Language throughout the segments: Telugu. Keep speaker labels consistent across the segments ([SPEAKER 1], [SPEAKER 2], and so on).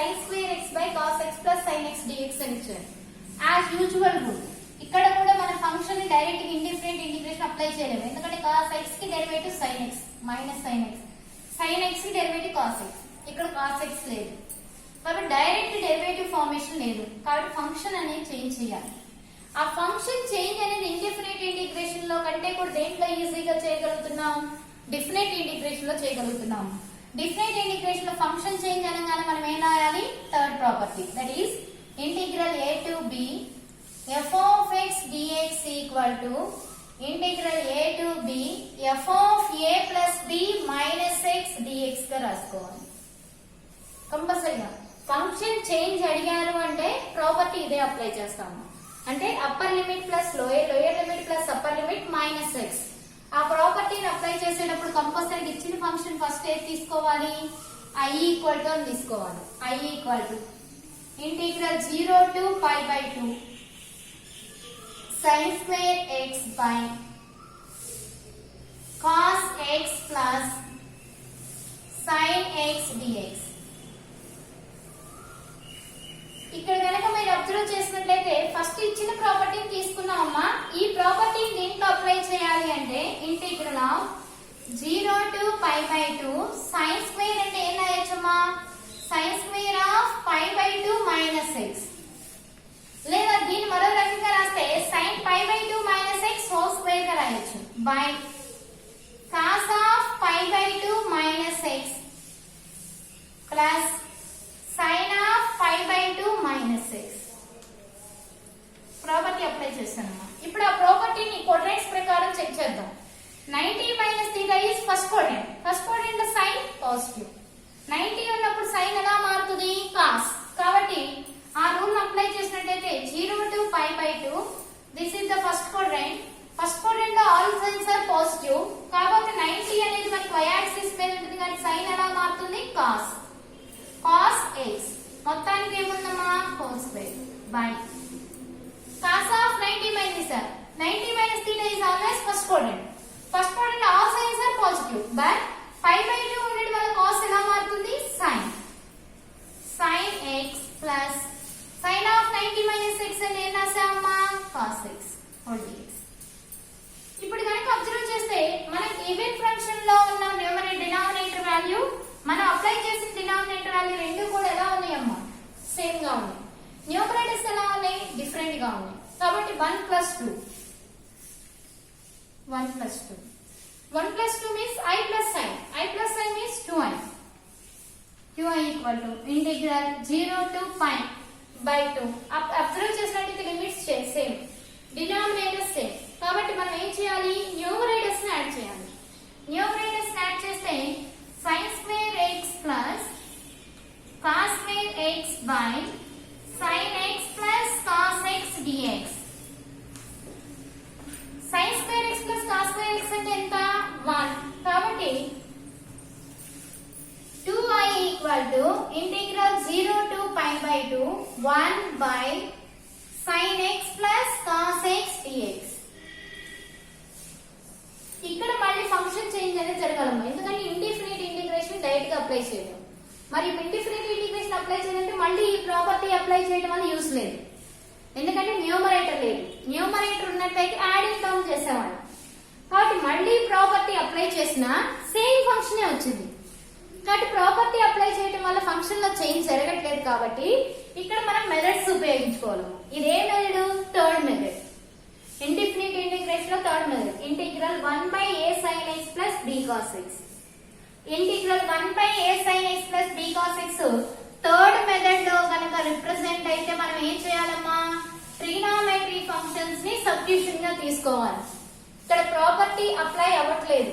[SPEAKER 1] sin square x by cos x plus sin x dx అని ఇచ్చారు. యాజ్ యూజువల్ రూల్ ఇక్కడ కూడా మన ఫంక్షన్ ని డైరెక్ట్ గా ఇండిఫరెంట్ ఇంటిగ్రేషన్ అప్లై చేయలేము. ఎందుకంటే cos x కి derivative sin x minus sin x, sin x కి డెరివేటివ్ cos x, ఇక్కడ cos x లేదు కాబట్టి డైరెక్ట్ డెరివేటివ్ ఫార్మేషన్ లేదు. కాబట్టి ఫంక్షన్ అనేది చేంజ్ చేయాలి. ఆ ఫంక్షన్ చేంజ్ అనేది ఇండిఫినిట్ ఇంటిగ్రేషన్ లో కంటే కూడా దేంట్లో ఈజీగా చేయగలుగుతున్నాం, డిఫినిట్ ఇంటిగ్రేషన్ లో చేయగలుగుతున్నాం. డిఫినిట్ ఇంటిగ్రేషన్ లో ఫంక్షన్ చేంజ్ అనగానే మనం ఏం రాయాలి, third property, that is integral a to b f of x dx equal to integral a to b f of a plus b minus x dx గా రాసుకోవాలి. కంపల్సరీగా ఫంక్షన్ చేంజ్ అడిగారు అంటే ప్రాపర్టీ ఇదే అప్లై చేస్తాము. అంటే upper limit plus lower limit plus upper limit minus X. ఆ ప్రాపర్టీని అప్లై చేసేటప్పుడు కంపల్సరీ ఇచ్చిన ఫంక్షన్ ఫస్ట్ ఏది తీసుకోవాలి, i ఈక్వల్ టు అని తీసుకోవాలి. i equal to integral 0 to pi by 2 sin square x by cos x plus sin x dx. ఇక్కడ కనుక మీరు అబ్జర్వ్ చేసినట్లయితే ఫస్ట్ ఇచ్చిన ప్రాపర్టీని తీసుకున్నామమ్మా. ఈ ప్రాపర్టీని దీంట్లో అప్లై చేయాలి అంటే integral of 0 to pi by 2 sin square అంటే ఏం రాయొచ్చమ్మా, sin square of pi by 2 minus X, లేదా దీన్ని మరో రకంగా రాస్తే sin pi by 2 minus X whole square గా రాయొచ్చు by cos of pi by 2 minus X plus sin of pi by 2 minus X. Property apply చేస్తానమ్మా. ఇప్పుడు ఆ ప్రాపర్టీని కోడ్రైట్స్ ప్రకారం చెక్ చేద్దాం. 90 minus θ is first quadrant. First quadrant లో సైన్ పాజిటివ్, 90 ఉన్నప్పుడు సైన్ ఎలా మారుతుంది, కాస్. కాబట్టి ఆ రూల్ అప్లై చేసినట్లయితే 0 to pi by 2 this is the first quadrant. First quadrant లో ఆల్ సైన్స్ ఆర్ పాజిటివ్ కాబట్టి 90 అనేది మనకి y యాక్సిస్ మీద ఉంటుంది కాబట్టి సైన్ ఎలా మారుతుంది, కాస్. cos x మొత్తానికి ఏముందమ్మా, whole square by cos of 90 minus 90 minus θ is always first quadrant. First quadrant లో all signs are positive but pi by 2 ఉండడం వల్ల cos ఎలా మారుతుంది, sin. sin x plus sin of 90 minus x అంటే ఏం రాసామమ్మా, cos x హోల్ dx. ఇప్పుడు కనుక అబ్జర్వ్ చేస్తే మనకి ఈవెన్ ఫంక్షన్ లో ఉన్న న్యూమరేటర్ డినామినేటర్ వాల్యూ మనం అప్లై చేసిన డినామినేటర్ వాల్యూ రెండు కూడా ఎలా ఉన్నాయమ్మా, సేమ్ గా ఉన్నాయి. న్యూమరేటర్స్ ఎలా ఉన్నాయి, డిఫరెంట్ గా ఉన్నాయి. కాబట్టి 1 plus 2 1 plus 2 1 plus 2 means I plus sin. I plus sin means 2i. 2i equal to integral 0 to pi by 2. Observe చేసినట్లయితే లిమిట్స్ సేమ్, డినామినేటర్స్ సేమ్. కాబట్టి మనం ఏం చేయాలి, న్యూమరేటర్స్ ని యాడ్ చేయాలి. న్యూమరేటర్స్ ని యాడ్ చేస్తే sin square x plus cos square x by sin x plus cos x dx. sin square x plus cos square x అంటే ఎంత, 1. కాబట్టి 2i equal to integral 0 to pi by 2 1 by sin x plus cos x dx. ఇక్కడ మళ్ళీ ఫంక్షన్ చేంజ్ అనేది జరగాలమ్మా. ఎందుకంటే ఇండిఫినిట్ ఇంటిగ్రేషన్ డైరెక్ట్ గా అప్లై చేయడం. మరి ఇండిఫినిట్ ఇంటిగ్రేషన్ అప్లై చేయాలంటే మళ్ళీ ఈ ప్రాపర్టీ అప్లై చేయడం వల్ల యూస్ లేదు. ఎందుకంటే న్యూమరేటర్ లేదు. న్యూమరేటర్ ఉన్నట్లయితే యాడింగ్ టర్మ్ చేసేవాడు. కాబట్టి మళ్ళీ ప్రాపర్టీ అప్లై చేసినా సేమ్ ఫంక్షనే వచ్చింది. కాబట్టి ప్రాపర్టీ అప్లై చేయడం వల్ల ఫంక్షన్ లో చేంజ్ జరగట్లేదు. కాబట్టి ఇక్కడ మనం మెథడ్స్ ఉపయోగించుకోవాలి. ఇదే method, third method. Indefinite integration లో third method integral 1 by a sin x plus b cos x. ఇంటిగ్రల్ 1 by a sin x plus b cos x third method లో కనుక రిప్రజెంట్ అయితే మనం ఏం చేయాలమ్మా, ట్రిగ్నోమెట్రీ ఫంక్షన్స్ ని సబ్స్టిట్యూషన్ గా తీసుకోవాలి. ఇక్కడ ప్రాపర్టీ అప్లై అవ్వట్లేదు.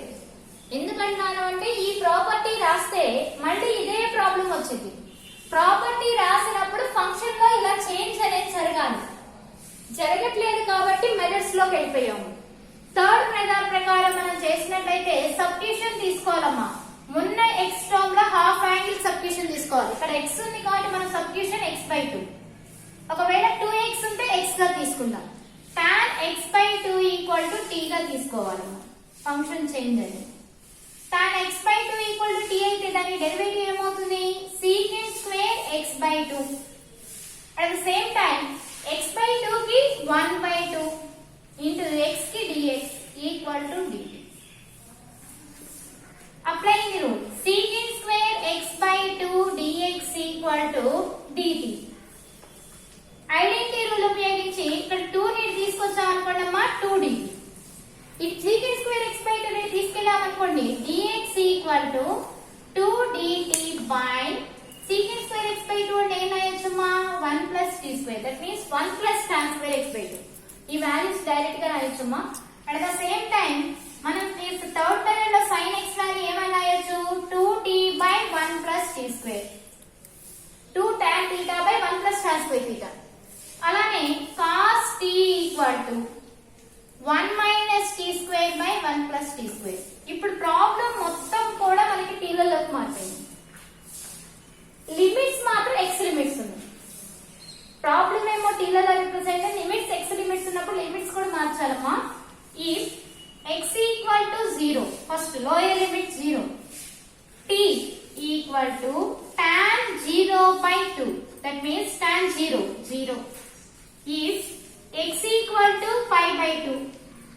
[SPEAKER 1] ఎందుకంటున్నాను అంటే ఈ ప్రాపర్టీ రాస్తే మళ్ళీ ఇదే ప్రాబ్లం వచ్చింది. ప్రాపర్టీ రాసినప్పుడు ఫంక్షన్ లో ఇలా చేంజ్ అనేది జరగాలి, జరగట్లేదు కాబట్టి మెథడ్స్ లోకి వెళ్ళిపోయాము. థర్డ్ మెథడ్ ప్రకారం మనం చేసినట్లయితే సబ్స్టిట్యూషన్ తీసుకోవాలమ్మా. మొన్న ఎక్స్ టర్మ్ లో హాఫ్ యాంగిల్ సబ్స్టిట్యూషన్ తీసుకోవాలి. ఇక్కడ ఎక్స్ ఉంది కాబట్టి మనం సబ్స్టిట్యూషన్ x by 2. ఒకవేళ 2x ఉంటే x గా తీసుకుందాం. tan x by 2 equal to t గా తీసుకోవాలమ్మా. ఫంక్షన్ చేంజ్ అనేది tan x by 2 equal to t అయితే దాని డెరివేటివ్ ఏమవుతుంది secant square x by 2. At the same time x by 2 కి 1 by 2 into x కి dx equal to dt. Applying the rule secant square x by 2 dx equal to dt. Identity rule ఉపయోగించి ఇక్కడ 2 ని తీసుకొచ్చాం అనుకోండమ్మా 2dt. ఈ secant square x by 2 ని తీసుకెళ్ళాం అనుకోండి dx equal to 2dt by secant square x by 2 అంటే ఏం రాయొచ్చమ్మా 1 plus t square. That means 1 plus tan square x by 2. ఈ వాల్యూస్ డైరెక్ట్ గా రాయొచ్చమ్మా. అట్ ద సేమ్ టైం మనం థర్డ్ పీరియడ్ లో sin x వాల్యూ ఏమని రాయొచ్చు 2t by 1 plus t square. 2 tan theta by 1 plus tan square theta. అలానే cos t equal to 1 minus t square by 1 plus t square. ఇప్పుడు ప్రాబ్లం మొత్తం కూడా మనకి t లలోకి మారిపోయింది. లిమిట్స్ మాత్రం x లిమిట్స్ ఉన్నాయి. ప్రాబ్లం ఏమో t లలో రిప్రజెంట్ లిమిట్స్ x లిమిట్స్ ఉన్నప్పుడు లిమిట్స్ కూడా మార్చాలమ్మా. if x equal to 0, first lower limit 0, t equal to tan 0 by 2, that means tan 0 0. If x equal to pi by 2,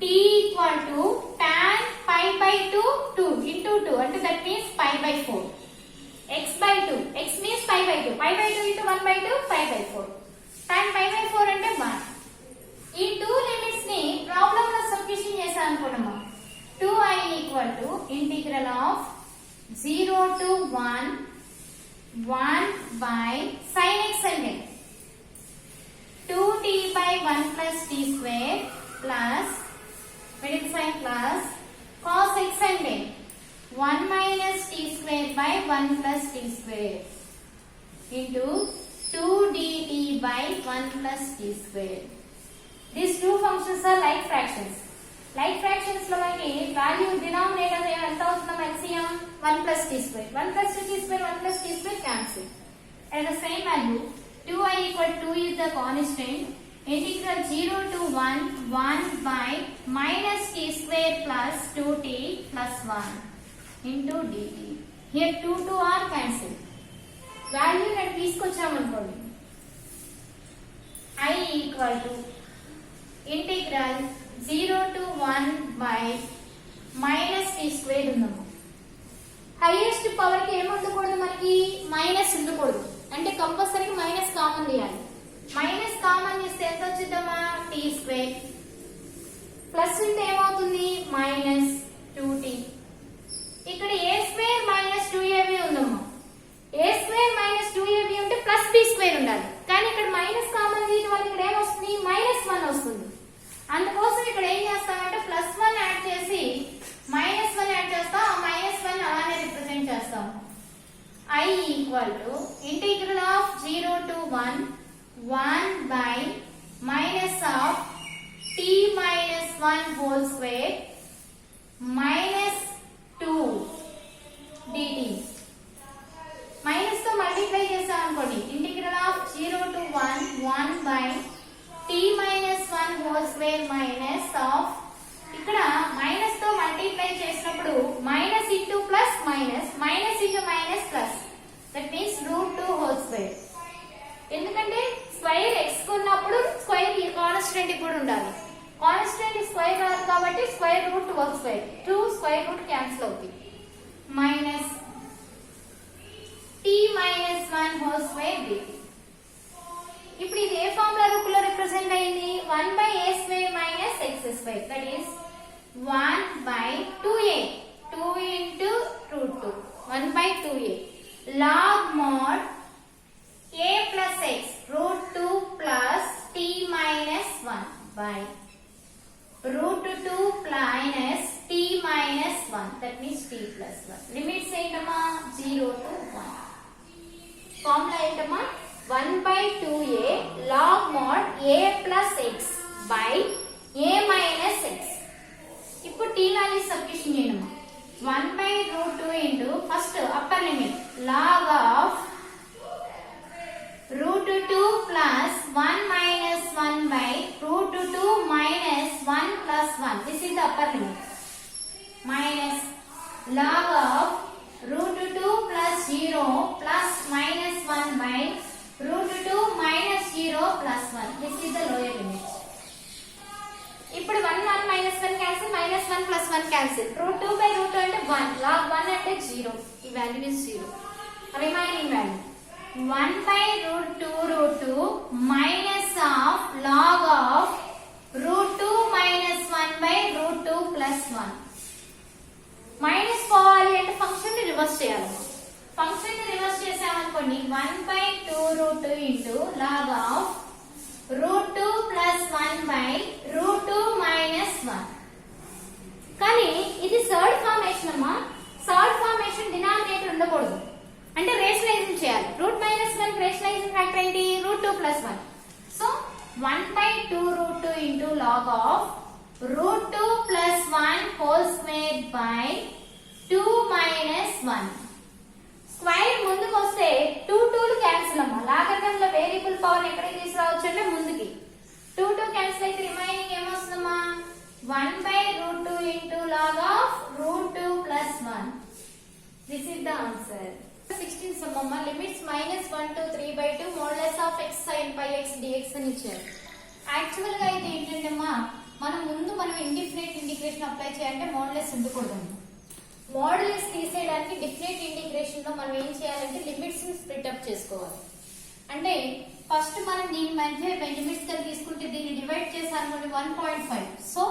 [SPEAKER 1] t equal to tan pi by 2 2 into 2, and that means pi by 4. X by 2, x means pi by 2, pi by 2 into 1 by 2 pi by 4. Tan pi by 4 అంటే 1. ఈ 2 లిమిట్స్ ని ప్రాబ్లం లో సబ్స్టిట్యూషన్ చేసాం అనుకోండమ్మా 2i equal to integral of 0 to 1 1 by sin x అంటే 2t by 1 plus t square plus middle sign plus cos x అంటే 1 minus t square by 1 plus t square into 2 dt by 1 plus t square. These two functions are like fractions. Like fractions లో మనకి వాల్యూ డినామినేటర్ ఎంత అవుతుందో LCM 1 plus t square. 1 plus t square 1 plus t square cancel. And the same value 2i equal to 2 is the constant. Integral 0 to 1 1 by minus t square plus 2t plus 1 into dt. Here 2 are cancelled. Value నేను తీసుకొచ్చామనుకోండి I equal to integral 0 to 1 by minus t square ఉందమ్మా. హైయెస్ట్ పవర్ కి ఏముండకూడదు మనకి మైనస్ ఉండకూడదు అంటే కంపల్సరీ మైనస్ కామన్ తీయాలి. మైనస్ కామన్ తీస్తే ఎంత వచ్చిందమ్మా t స్క్వేర్ ప్లస్ ఉంటే ఏమవుతుంది మైనస్ 2t. ఇక్కడ a స్క్వేర్ మైనస్ 2ab ఉందమ్మా. a స్క్వేర్ మైనస్ 2ab ఉంటే ప్లస్ b స్క్వేర్ ఉండాలి. కానీ ఇక్కడ మైనస్ కామన్ తీయడం వల్ల ఇక్కడ ఏమొస్తుంది మైనస్ 1 వస్తుంది. అందుకోసం ఇక్కడ ఏం చేస్తామంటే ప్లస్ 1 యాడ్ చేసి మైనస్ 1 యాడ్ చేస్తాం. ఆ మైనస్ 1 అలానే రిప్రజెంట్ చేస్తాం. I equal to integral of 0 to 1 1 by minus of t minus 1 whole square minus 2 dt. Minus తో మల్టిప్లై చేసాం అనుకోండి integral of 0 to 1 1 by t minus 1 whole square minus of ఇక్కడ మైనస్ తో మల్టిప్లై చేసినప్పుడు minus into plus minus minus into minus plus that means √2 whole square. ఎందుకంటే స్క్వేర్ ఎక్స్ ఉన్నప్పుడు స్క్వేర్ కాన్స్టెంట్ కూడా ఉండాలి. కాన్స్టెంట్ స్క్వేర్ రాదు కాబట్టి square root whole square 2 square root cancel అవుతుంది minus t minus 1 whole square dt. ఇప్పుడు ఇది ఏ ఫార్ములా రూపంలో రిప్రజెంట్ అయ్యింది 1 by a square minus x square, that is 1 by 2a 2 into √2 1 by 2a log mod a plus x √2 plus t minus 1 by √2 minus t minus 1, that means t plus 1. Limits ఏంటమ్మా 0 to 1. ఫార్ములా ఏంటమ్మా 1 by 2a log mod a plus x by a minus x. ఇప్పుడు t వాల్యూ సబ్స్టిట్యూషన్ చేయడమ్మా 1 by √2 into first upper limit log of √2 plus 1 minus 1 by √2 minus 1 plus 1. This is the upper limit. Minus log of root 2 plus 0 plus minus 1 by root 2 minus 0 plus 1. This is the lower limit. ఇప్పుడు 1 1 minus 1 cancel, minus 1 plus 1 cancel. Root 2 by root 2 అంటే 1, log 1 అంటే 0. ఈ value is 0. Remaining value 1 by root 2 minus of log of root 2 minus 1 by root 2 plus 1. Minus పోవాలి అంటే ఫంక్షన్ ని రివర్స్ చేయాలి. ఫంక్షన్ ని రివర్స్ చేసామనుకోండి 1 by 2 root 2 into log of root 2 plus 1 by root 2 minus 1. కానీ ఇది థర్డ్ ఫార్మేషన్ అమ్మా. థర్డ్ ఫార్మేషన్ డినామినేటర్ ఉండకూడదు అంటే రేషనలైజింగ్ చేయాలి. రూట్ మైనస్ 1 రేషనలైజింగ్ ఫ్యాక్టర్ ఏంటి? root 2 plus 1. So 1 by 2 root 2 into log of root 2 plus 1 whole square by 2 minus 1. Square ముందుకు వస్తే 2 2లు క్యాన్సిల్ అమ్మా. లాగరిథంలో వేరియబుల్ పవర్ ఎక్కడికి తీసుకురావచ్చు అంటే ముందుకి 2 2 క్యాన్సిల్ అయితే remaining ఏమొస్తుందమ్మా? 1 by root 2 into log of root 2 plus 1. This is the answer. 16 sum అమ్మా. Limits -1 to 3/2 modulus of x sin pi x dx అని ఇచ్చారు. యాక్చువల్ గా అయితే ఏంటంటే అమ్మా మనం ఇండిఫినిట్ ఇంటిగ్రేషన్ అప్లై చేయాలంటే మోడ్యులస్ ఉండకూడదు. మోడ్యులస్ తీసేయడానికి డిఫినిట్ ఇంటిగ్రేషన్ లో మనం ఏం చేయాలంటే లిమిట్స్ ని స్ప్లిట్ అప్ చేసుకోవాలి. అంటే ఫస్ట్ మనం దీని మధ్య లిమిట్స్ గా తీసుకుంటే దీన్ని డివైడ్ చేసామనుకోండి 1.5. సో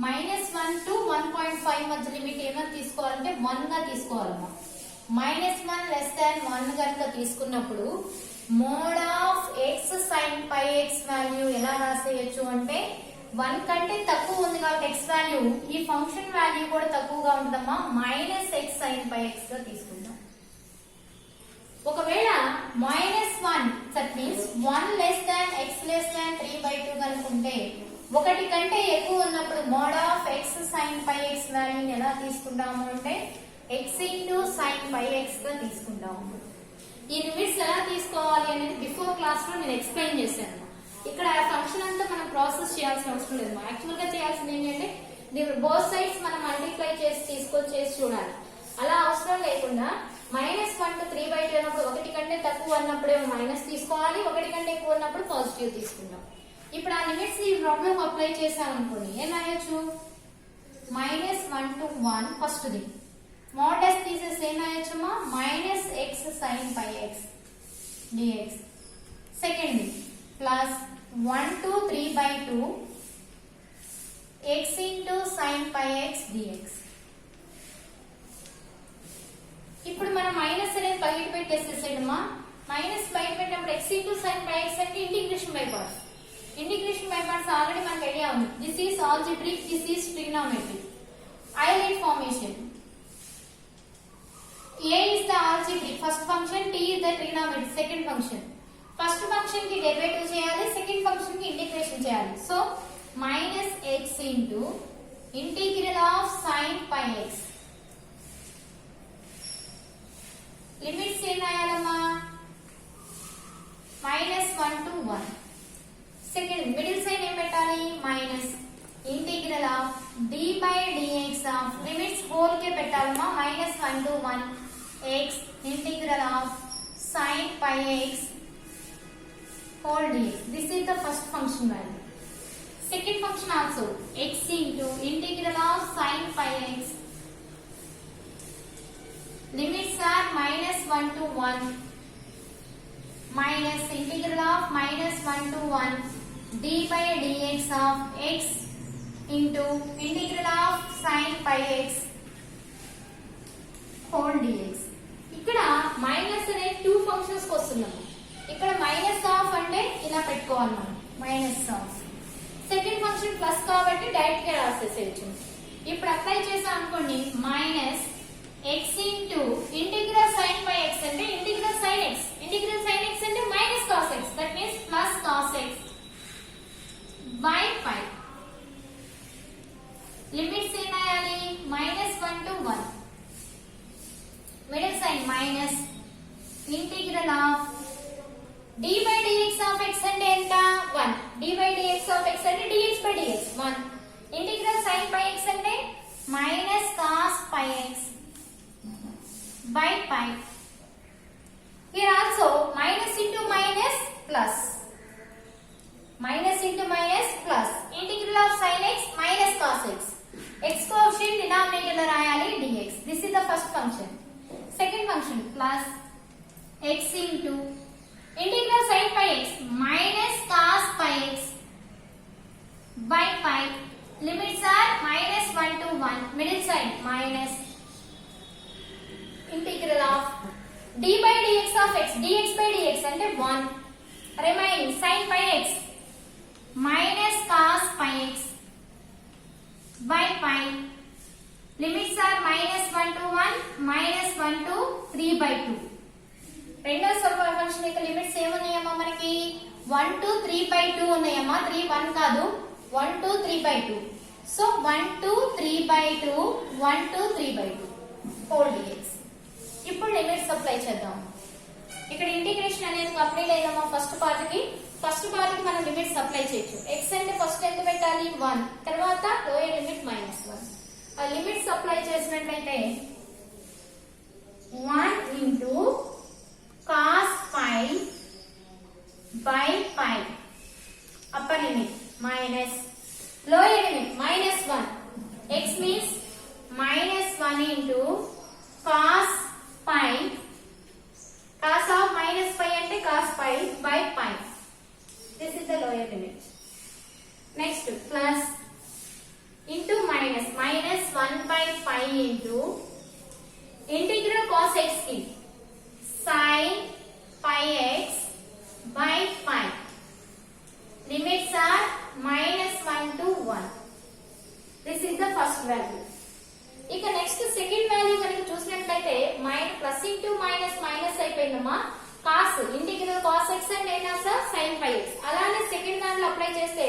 [SPEAKER 1] -1 to 1.5 మధ్య లిమిట్ ఏమైనా తీసుకోవాలంటే 1 గా తీసుకోవాలమ్మా. -1 less than 1 కనుక తీసుకున్నప్పుడు mode of x sin pi x value ఎలా రాసేయచ్చు అంటే 1 కంటే తక్కువ ఉంది కాబట్టి x వాల్యూ, ఈ ఫంక్షన్ వాల్యూ కూడా తక్కువగా ఉంటుందమ్మా. -x sin pi x గా తీసుకుందాం. ఒకవేళ -1 that means 1 less than x less than 3/2 కనుకుంటే 1 కంటే ఎక్కువ ఉన్నప్పుడు mode of x sin pi x వాల్యూని ఎలా తీసుకుంటాము అంటే x into sin pi x గా తీసుకుంటాము. ఈ లిమిట్స్ ఎలా తీసుకోవాలి అనేది బిఫోర్ క్లాస్ లో నేను ఎక్స్ప్లెయిన్ చేశాను. ఇక్కడ ఫంక్షన్ అంతా మనం ప్రాసెస్ చేయాల్సిన అవసరం లేదు. యాక్చువల్ గా చేయాల్సింది ఏంటంటే బోత్ సైడ్స్ మనం మల్టిప్లై చేసి చేసి చూడాలి. అలా అవసరం లేకుండా -1 to 3/2 అన్నప్పుడు 1 కంటే తక్కువ అన్నప్పుడేమో మైనస్ తీసుకోవాలి, 1 కంటే ఎక్కువ ఉన్నప్పుడు పాజిటివ్ తీసుకుంటాం. ఇప్పుడు ఆ లిమిట్స్ ఈ ప్రాబ్లం అప్లై చేసామనుకోండి ఏమయ్యొచ్చు? -1 to 1 ఫస్ట్ ది మోడస్ తీసేసి ఏమయ్యొచ్చమ్మా? -x sin pi x dx. Second the plus 1 to 3/2 x into sin pi x dx. ఇప్పుడు మనం మైనస్ అనేది బయట పెట్టేసేసేయమ్మా. మైనస్ బయట పెట్టినప్పుడు x into sin pi x అంటే integration by parts. Integration by parts already మనకు ఐడియా ఉంది. This is algebraic, this is trigonometric. Eyelet formation. A is the algebraic first function, T is the trigonometric second function. First function की डेरिवेटिव చేయాలి, second function की इंटीग्रेशन చేయాలి. So -x into integral of sin pi x. Limits ఏం రాయాలమ్మా? -1 to 1. సెకండ్ మిడిల్ సైడ్ ఏం పెట్టాలి? Minus integral of d by dx of limits whole కే పెట్టాలమ్మా. -1 to 1 x integral of sin pi x whole dx. This is the first function value. Second function also x into integral of sin pi x. Limits are -1 to 1 minus integral of -1 to 1 d by dx of x into integral of sin pi x whole dx. ఇక్కడ మైనస్ అనే 2 ఫంక్షన్స్ కి వస్తున్నాము. ఇక్కడ మైనస్ ఆఫ్ అంటే ఇలా పెట్టుకోవాలి మనం, minus of. Second function plus కాబట్టి డైరెక్ట్ గా రాసేసేయచ్చు. ఇప్పుడు అప్లై చేసాం అనుకోండి -x into integral sin pi x అంటే integral sin x. integral sin x అంటే minus cos x. That means plus cos x by pi. Limits ఏమయ్యాలి? -1 to 1. Middle sign minus integral of d by dx of x అంటే ఎంత? 1. d by dx of x అంటే dx by dx 1. Integral sin pi x అంటే minus cos pi x 5. Here also minus into minus plus. Minus into minus plus. Integral of sin x minus cos x. X coefficient denominator lo rayali dx. This is the first function. Second function plus x into integral sin pi x minus cos pi x by pi. Limits are minus 1 to 1. Middle side minus integral of d by dx of x. Dx by dx ante 1. Remaining sin pi x minus cos pi x by pi. Limits are minus 1 to 1, minus 1 to 3 by 2. రెండో ఫంక్షన్ యొక్క లిమిట్స్ ఏమున్నాయమ్మా మనకి 1 to 3 by 2 ఉన్నాయమ్మా. 3 1 కాదు, 1 to 3 by 2. So 1 to 3 by 2, 1 to 3 by 2 whole dx. ఇప్పుడు లిమిట్స్ అప్లై చేద్దాం. ఇక్కడ ఇంటిగ్రేషన్ అనేది కంప్లీట్ అయ్యిందమ్మా. ఫస్ట్ పార్ట్ కి మనం లిమిట్స్ అప్లై చేయొచ్చు. x అంటే ఫస్ట్ ఎంత పెట్టాలి 1, తర్వాత లోయర్ లిమిట్ -1. ఆ లిమిట్స్ అప్లై చేసినట్లయితే 1 into cos pi by pi upper limit minus lower limit -1. X means -1 into cos pi. Cos of minus pi ante cos pi by pi. This is the lower limit. Next plus into minus 1 by pi into integral cos x ki sin pi x by pi. Limits are -1 to 1. This is the first value. ఇక నెక్స్ట్ సెకండ్ వాల్యూ కనుక చూసినట్లయితే ప్లస్ ఇంటూ మైనస్ మైనస్ అయిపోయిందమ్మా. Cos integral cos x and minus sine pi x. అలానే సెకండ్ దాంట్లో అప్లై చేస్తే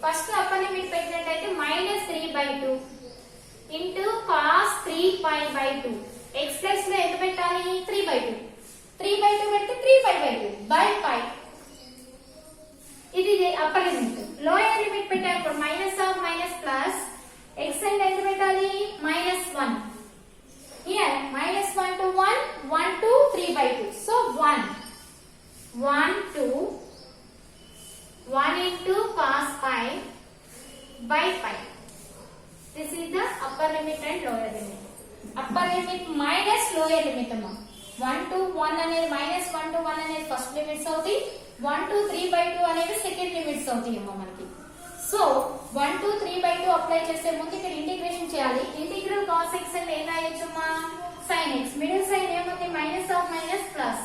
[SPEAKER 1] ఫస్ట్ అప్పర్ లిమిట్ పెట్టినట్లయితే -3/2 ఇంటూ కాస్ 3π/2. ఎక్స్ ప్లస్ లో ఎంత పెట్టాలి 3/2. 3/2 పెడితే 3π/2 బై పై. ఇది అప్పర్ లిమిట్. లోయర్ లిమిట్ పెట్టాము minus of minus plus x and ఎంత పెట్టాలి -1. here -1 to 1, 1 to 3/2. so 1 to 1 into cos pi by pi. this is the upper limit and lower limit. upper limit minus lower limit amma. 1 to 1 అనేది -1 to 1 అనేది ఫస్ట్ లిమిట్స్ అవుతాయి. 1 to 3/2 అనేది సెకండ్ లిమిట్స్ అవుతాయి అమ్మా మనకి. సో 1 to 3/2 అప్లై చేసే ముందు ఇక్కడ ఇంటిగ్రేషన్ చేయాలి. ఇంటిగ్రల్ cos x అంటే ఏం రాయొచ్చమ్మా sin x. మిడిల్ సైడ్ ఏముంది minus of minus plus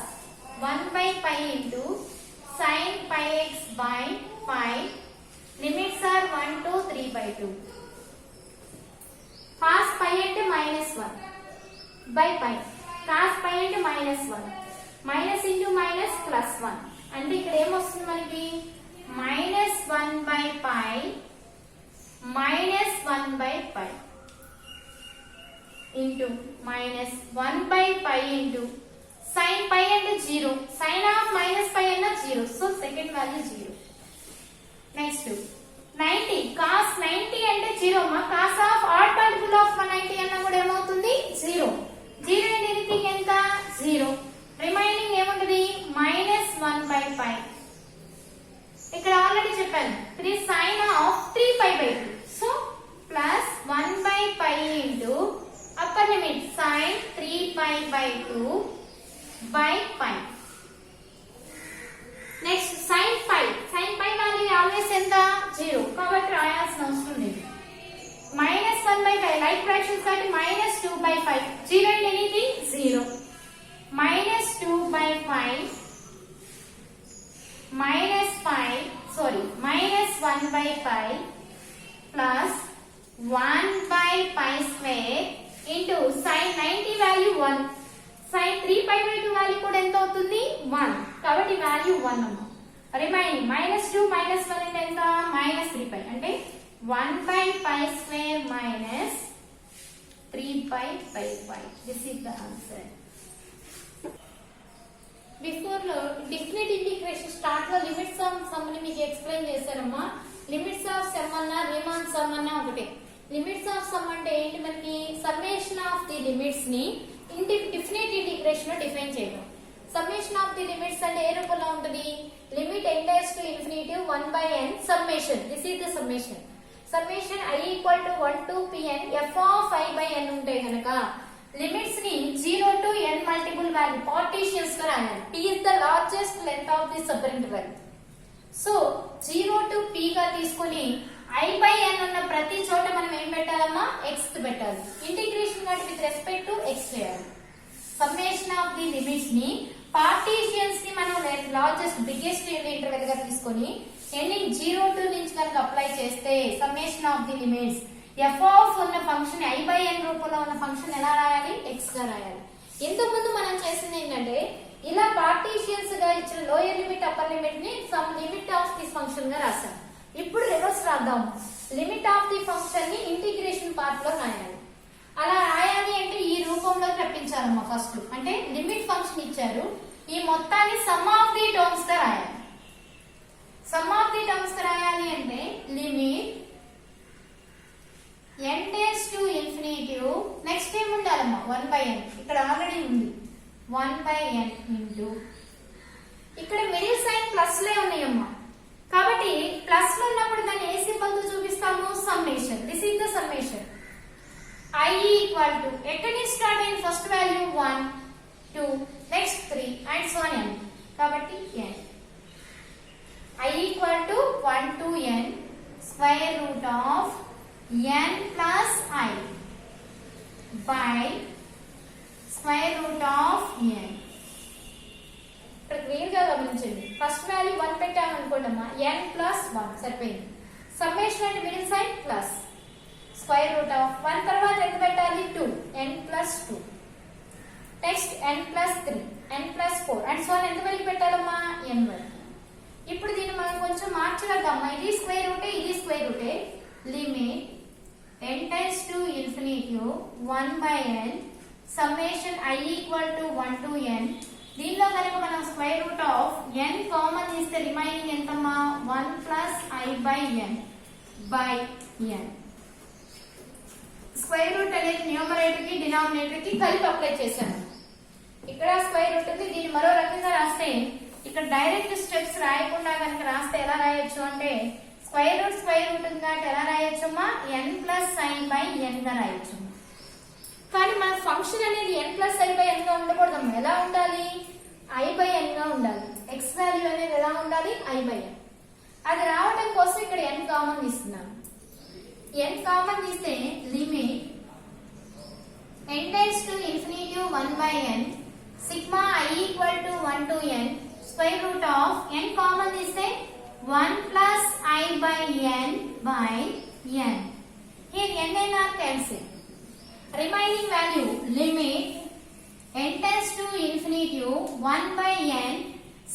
[SPEAKER 1] 1/pi into sin pi x by pi. Limits are 1 to 3/2. cos pi అంటే -1 by pi. cos pi అంటే -1. మైనస్ ఇంటూ మైనస్ ప్లస్ 1 అంటే ఇక్కడ ఏమొస్తుంది మనకి -1/pi -1/pi into -1/pi into sin pi అంటే 0. sin of -pi అన్న 0. So second value 0. Next 90 cos 90 అంటే 0 అమ్మా. cos of odd multiple of 190 అన్న కూడా ఏమవుతుంది 0. 0 and anything ఎంత 0. రిమైనింగ్ ఏముంటది -1/pi. ఇక్కడ ఆల్రెడీ చెప్పాను 3 sin of 3π/2. So plus 1/pi into upper limit sin 3π/2 by pi. Next sin pi value always ఎంత 0 కాబట్టి రాయాల్సిన అవసరం లేదు. -1/pi లైక్ ఫ్రాక్షన్స్ కాబట్టి -2/5. 0 and anything 0. -2/5 -1/pi plus 1/pi square into sin 90 value 1. sin 3π/2 వాల్యూ కూడా ఎంత అవుతుంది 1. కాబట్టి వాల్యూ 1 అమ్మ. రిమైనింగ్ -2 -1 అంటే ఎంత -3π అంటే 1/pi square minus 3π/5. this is the answer. Before లో డెఫినెట్ ఇంటిగ్రేషన్ స్టార్ట్ లో లిమిట్స్ ఆఫ్ సమ్ ని మీకు ఎక్స్ప్లెయిన్ చేశానమ్మా. లిమిట్స్ ఆఫ్ సమ్ అన్నా రిమాన్ సమ్ అన్నా ఒకటే. లిమిట్స్ ఆఫ్ సమ్ అంటే ఏంటి మనకి సమ్మేషన్ ఆఫ్ ది లిమిట్స్ ని డిఫినెట్ ఇంటిగ్రేషన్ డిఫైన్ చేయడం. సమ్మేషన్ ఆఫ్ ది లిమిట్స్ అంటే ఏ రూపంలో ఉంటుంది? Limit n → ∞ 1/n summation. This is the summation. Summation i = 1 to pn f of i/n ఉంటే గనక లిమిట్స్ ని 0 to n multiple value partitions గా రాయాలి. p is the largest length of the subinterval. So 0 to p గా తీసుకొని i/n ఉన్న ప్రతి చోట మనం ఏం పెట్టాలమ్మా? x పెట్టాలి. ఇంటిగ్రేషన్ కాబట్టి విత్ రెస్పెక్ట్ టు x చేయాలి. సమ్మేషన్ ఆఫ్ ది లిమిట్స్ ని పార్టీషన్స్ ని మనం లార్జెస్ట్ బిగ్గెస్ట్ ఇంటర్వెల్ గా తీసుకొని ఎండింగ్ 0 to నుంచి కనుక అప్లై చేస్తే summation of the limits f of ఉన్న ఫంక్షన్ i/n రూపంలో ఉన్న ఫంక్షన్ ఎలా రాయాలి? x గా రాయాలి. ఇంతకుముందు మనం చేసింది ఏంటంటే ఇలా పార్టీషియన్స్ గా ఇచ్చిన లోయర్ లిమిట్ అప్పర్ లిమిట్ ని some limit of this function గా రాసాం. ఇప్పుడు రివర్స్ రాద్దాం. లిమిట్ ఆఫ్ ది ఫంక్షన్ ని ఇంటిగ్రేషన్ పార్ట్ లో రాయాలి. అలా రాయాలి అంటే ఈ రూపంలో రప్పించాలమ్మా. ఫస్ట్ అంటే లిమిట్ ఫంక్షన్ ఇచ్చారు, ఈ మొత్తాన్ని సమ్ ఆఫ్ ది టర్మ్స్ గా రాయాలి. సమ్ ఆఫ్ ది టర్మ్స్ గా రాయాలి అంటే లిమిట్ n → ∞, నెక్స్ట్ ఏం ఉండాలమ్మా? 1/n. ఇక్కడ ఆల్రెడీ ఉంది 1/n ఇంటూ ఇక్కడ మిడిల్ సైన్ ప్లస్ లే ఉన్నాయమ్మా. కాబట్టి ప్లస్ లో ఉన్నప్పుడు దాన్ని ఏ సింబల్ తో చూపిస్తాము? Summation. This is the summation. i = ఎక్కడి నుంచి స్టార్ట్ అయింది? First value 1 2 next 3 and so on. కాబట్టి n i = 1 to n square root of n plus i by square root of n. ఇక్కడ క్లియర్ గా గమనించండి. ఫస్ట్ వాల్యూ 1 పెట్టాము అనుకోండమ్మా, n plus 1 సరిపోయింది. సమ్మేషన్ అంటే middle sign plus square root of 1 తర్వాత ఎంత పెట్టాలి? 2 n plus 2 next n plus 3 n plus 4 and so on. ఎంత వరకు పెట్టాలమ్మా? n వరకు. ఇప్పుడు దీన్ని మనం కొంచెం మార్చగలమ్మా. ఇది స్క్వేర్ రూటే, ఇది స్క్వేర్ రూటే. Limit n → ∞ 1/n summation i = 1 to n. దీనిలో కనుక మనం square root of n common తీస్తే రిమైనింగ్ ఎంతమ్మా? 1 plus i/n by n. Square root అనేది న్యూమరేటర్ కి డినామినేటర్ కి కలిపి అప్లై చేశాను. ఇక్కడ స్క్వేర్ రూట్ ఉంది. దీన్ని మరో రకంగా రాస్తే ఇక్కడ డైరెక్ట్ స్టెప్స్ రాయకుండా కనుక రాస్తే ఎలా రాయొచ్చు అంటే స్క్వేర్ రూట్ ఉంది కాబట్టి ఎలా రాయొచ్చమ్మా? n plus i/n గా రాయొచ్చు. కానీ మన ఫంక్షన్ అనేది n plus i/n గా ఉండకూడదమ్మా. ఎలా ఉండాలి? i/n గా ఉండాలి. x వాల్యూ అనేది ఎలా ఉండాలి? i/n. అది రావడం కోసం ఇక్కడ n కామన్ తీస్తున్నాను. n కామన్ తీస్తే limit n → ∞ 1/n sigma i = 1 to n square root of n common తీస్తే 1 plus i/n by n. Here n and r cancel. Remaining value limit n → ∞ 1/n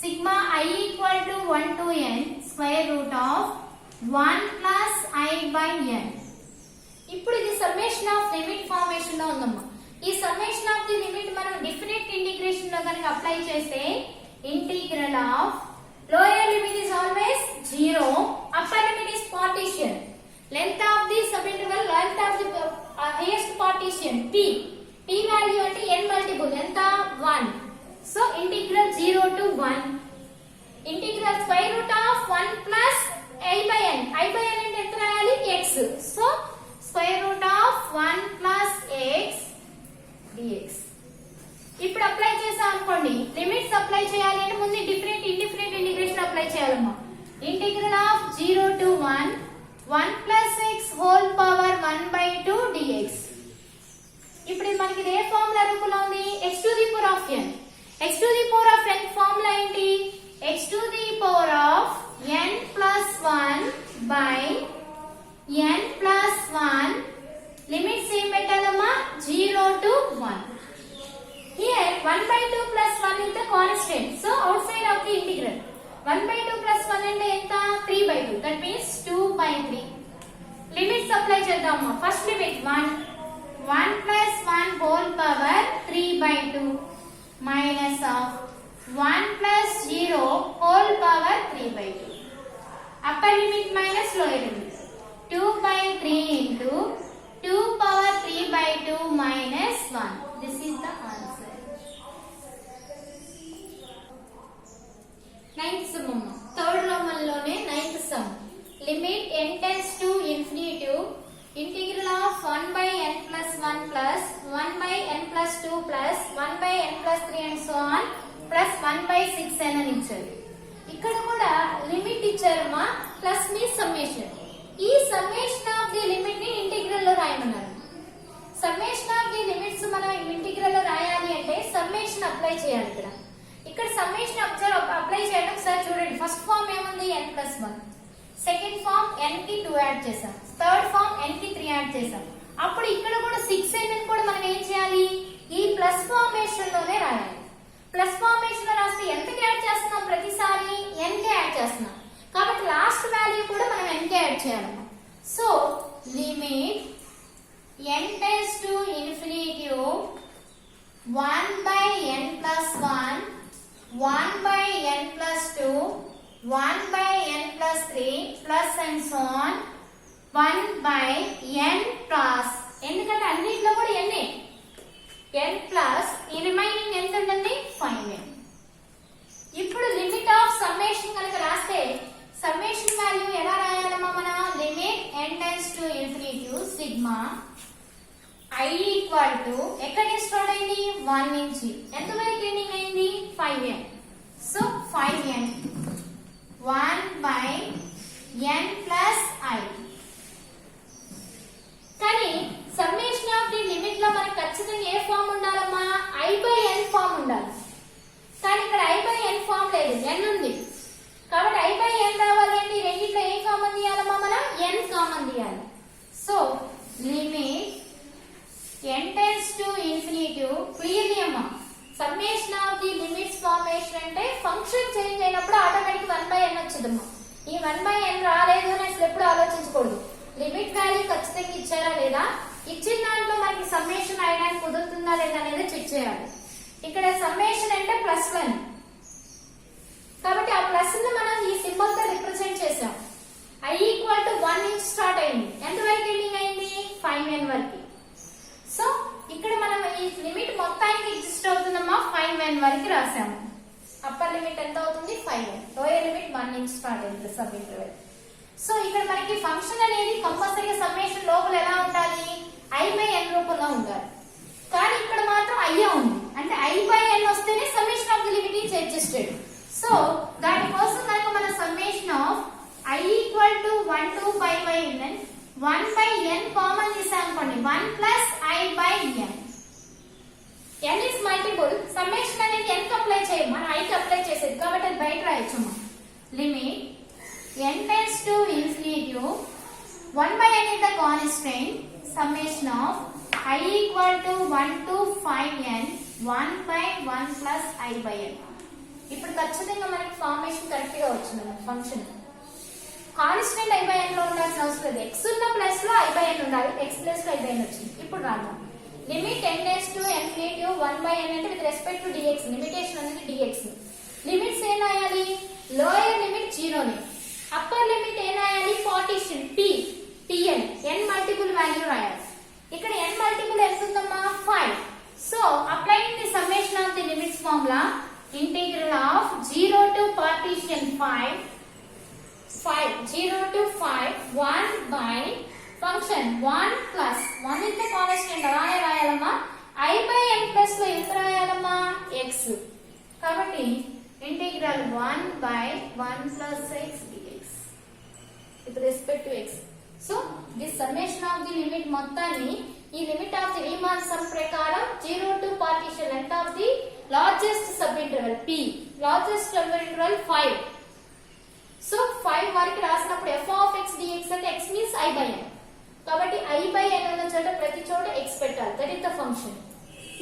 [SPEAKER 1] sigma i = 1 to n square root of 1 plus i/n. ఇప్పుడు ఇది సమ్మేషన్ ఆఫ్ లిమిట్ ఫార్మేషన్ లో ఉందమ్మా. ఈ సమ్మేషన్ ఆఫ్ ది లిమిట్ మనం డిఫినెట్ ఇంటిగ్రేషన్ లో కనుక అప్లై చేస్తే integral of lower limit is always 0, upper limit is partition. Length of the subinterval, length of the highest partition p. p value అంటే n multiple ఎంత? 1. So integral 0 to 1. Integral square root of 1 plus i/n. i/n అంటే ఎంత రాయాలి? x. So square root of 1 plus x dx. ఇప్పుడు అప్లై చేసాం అనుకోండి. లిమిట్స్ అప్లై చేయాలి అంటే ముందు డిఫరెంట్ ఇండిఫరెంట్ ఇంటిగ్రేషన్ అప్లై చేయాలమ్మా. Integral of 0 to 1 1 plus x whole power 1/2 dx. ఇప్పుడు మనకి ఏ ఫార్ములా రూపంలో ఉంది? x to the power of n. x to the power of n formula ఏంటి? x to the power of n plus 1 by n plus 1. Limits ఏం పెట్టాలమ్మా? 0 to 1. Here 1/2 plus 1 is the constant. So outside of the integral 1/2 plus 1 అంటే ఎంత? 3/2. That means 2/3. లిమిట్స్ అప్లై చేద్దామా. First limit 1 plus 1 whole power 3/2 minus of 1 plus 0 whole power 3/2. Upper limit minus lower limit 2/3 into 2 power 3/2 minus 1. This is the answer. plus 1 by n plus 2 plus 1 by n plus 3 and so on plus 1 by 6n అని ఇచ్చారు. ఇక్కడ కూడా లిమిట్ ఇచ్చారమ్మా, ప్లస్ మీ సమ్మేషన్. ఈ సమ్మేషన్ ఆఫ్ ది లిమిట్ ని ఇంటిగ్రల్ లో రాయమన్నారు. సమ్మేషన్ ఆఫ్ ది లిమిట్స్ మనం ఇంటిగ్రల్ లో రాయాలి అంటే సమ్మేషన్ అప్లై చేయాలి. ఇక్కడ సమ్మేషన్ అప్లై చేయడం ఒకసారి చూడండి. ఫస్ట్ ఫార్మ్ ఏముంది n plus 1, second form n కి 2 యాడ్ చేసాం, థర్డ్ ఫార్మ్ n కి 3 యాడ్ చేసాం. అప్పుడు ఇక్కడ కూడా 6n ని కూడా మనం ఏం చేయాలి, ఈ ప్లస్ ఫార్మేషన్ లోనే రాయాలి. ప్లస్ ఫార్మేషన్ లో రాస్తే ఎంతకి యాడ్ చేస్తున్నాం, ప్రతిసారి n కి యాడ్ చేస్తున్నాం. కాబట్టి లాస్ట్ వాల్యూ కూడా మనం n కి యాడ్ చేయాలన్నమాట. So limit n tends to infinity 1 by n plus 1, 1 by n plus 2, 1 by n plus 3 plus and so on 1 by n plus, ఎందుకంటే అన్నిట్లో కూడా n n plus ఈ రిమైనింగ్ ఎంత ఉంటుంది 5n. ఇప్పుడు లిమిట్ ఆఫ్ సమ్మేషన్ కనుక రాస్తే సమ్మేషన్ వాల్యూ ఎలా రాయాలమ్మా, మనం limit n tends to infinity sigma I equal to ఎక్కడ స్టార్ట్ అయింది 1 నుంచి ఎంత వరకు ఎండింగ్ అయింది 5n. So 5n 1 by n plus I. కానీ సమ్మేషన్ ఆఫ్ ది లిమిట్ లో మనకు ఖచ్చితంగా ఏ ఫామ్ ఉండాలమ్మా, I by n ఫామ్ ఉండాలి. కానీ ఇక్కడ I by n ఫామ్ లేదు, n ఉంది. కాబట్టి I by n రావాలి అంటే రెండిట్లో ఏ కామన్ తీయాలమ్మా, మనం n కామన్ తీయాలి. So limit n tends to infinity clearly అమ్మా, summation of the limits formation అంటే ఫంక్షన్ చేంజ్ అయినప్పుడు ఆటోమేటిక్ 1 by n వచ్చిందమ్మా. ఈ 1 by n రాలేదు అని అసలు ఎప్పుడు ఆలోచించకూడదు. లిమిట్ వాల్యూ ఖచ్చితంగా ఇచ్చారా లేదా, ఇచ్చిన దాంట్లో మనకి సమ్మేషన్ రాయడానికి కుదురుతుందా లేదా అనేది చెక్ చేయాలి. ఇక్కడ సమ్మేషన్ అంటే +1, కాబట్టి ఆ ప్లస్ ని మనం ఈ సింబల్ తో రిప్రజెంట్ చేసాం. I equal to 1 నుంచి స్టార్ట్ అయింది, ఎంత వరకు ఎండింగ్ అయింది 5n వరకు. సో ఇక్కడ మనం ఈ లిమిట్ మొత్తానికి ఎగ్జిస్ట్ అవుతుందమ్మా 5n వరకు రాసాము. అప్పర్ లిమిట్ ఎంత అవుతుంది 5n, లోయర్ లిమిట్ 1 నుంచి స్టార్ట్ అయింది సబ్ ఇంటర్వెల్. సో ఇక్కడ మనకి ఫంక్షన్ అనేది కంపల్సరీగా సమ్మేషన్ లోపల ఎలా ఉండాలి, I by n రూపంలో ఉండాలి. కానీ ఇక్కడ మాత్రం I ఉంది, అంటే I by n వస్తేనే summation of the limit is adjusted. So దానికోసం కనుక మన summation of I equal to 1 to 5 by n, 1 by n common తీసామనుకోండి 1 plus I by n. n is multiple, సమ్మేషన్ అనేది n కి అప్లై చేయము, మనం I కి అప్లై చేసేది కాబట్టి అది బయట రాయొచ్చమ్మా. Limit n tends to infinity 1 by n is the constant, summation of I equal to 1 to 5n 1 by 1 plus I by n. ఇప్పుడు ఖచ్చితంగా మనకి ఫార్మేషన్ కరెక్ట్ గా వచ్చింది. Function constant I by n లో ఉండాల్సిన అవసరం లేదు, x ఉన్న ప్లస్ లో I by n ఉండాలి, x ప్లస్ లో I by n వచ్చింది. ఇప్పుడు రాద్దాం. Limit n tends to infinity 1 by n అంటే with respect to dx, limitation అనేది dx. లిమిట్స్ ఏం రాయాలి, లోయర్ లిమిట్ 0 ని, అప్పర్ లిమిట్ ఏం రాయాలి partition p tn, n multiple value రాయాలి. ఇక్కడ n మల్టిపుల్ ఎంత ఉందమ్మా 5. So applying the summation of the limits formula integral of 0 to partition 5 0 to 5 1 by function 1 plus 1 is the constant అలానే రాయాలమ్మా. I by n plus లో ఎంత రాయాలమ్మా x. కాబట్టి integral 1 by 1 plus x dx with respect to x. So this summation of the limit మొత్తాన్ని ఈ limit of the Riemann some ప్రకారం 0 to partition length of the largest subinterval p, largest subinterval 5. So 5 వరకు రాసినప్పుడు f of x dx అంటే x means I by n, కాబట్టి I by n ఉన్న చోట ప్రతి చోట x పెట్టాలి, దట్ ఇస్ ద ఫంక్షన్.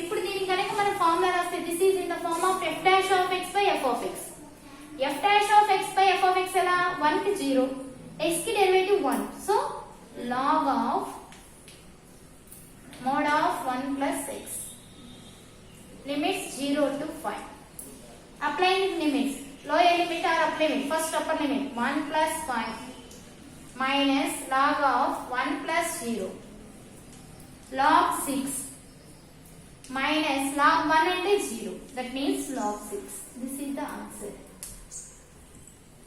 [SPEAKER 1] ఇప్పుడు దీని కనుక మనం ఫార్ములా రాస్తే this is in the form of f dash of x by f of x. f dash of x by f of x ఎలా 1 కి 0, x కి derivative 1. So log of mod of 1 plus x, limits 0 to 5. Applying limits, lower limit or upper limit, first upper limit 1 plus 5 minus log of 1 plus 0 log 6 minus log 1 and 0, that means log 6. This is the answer.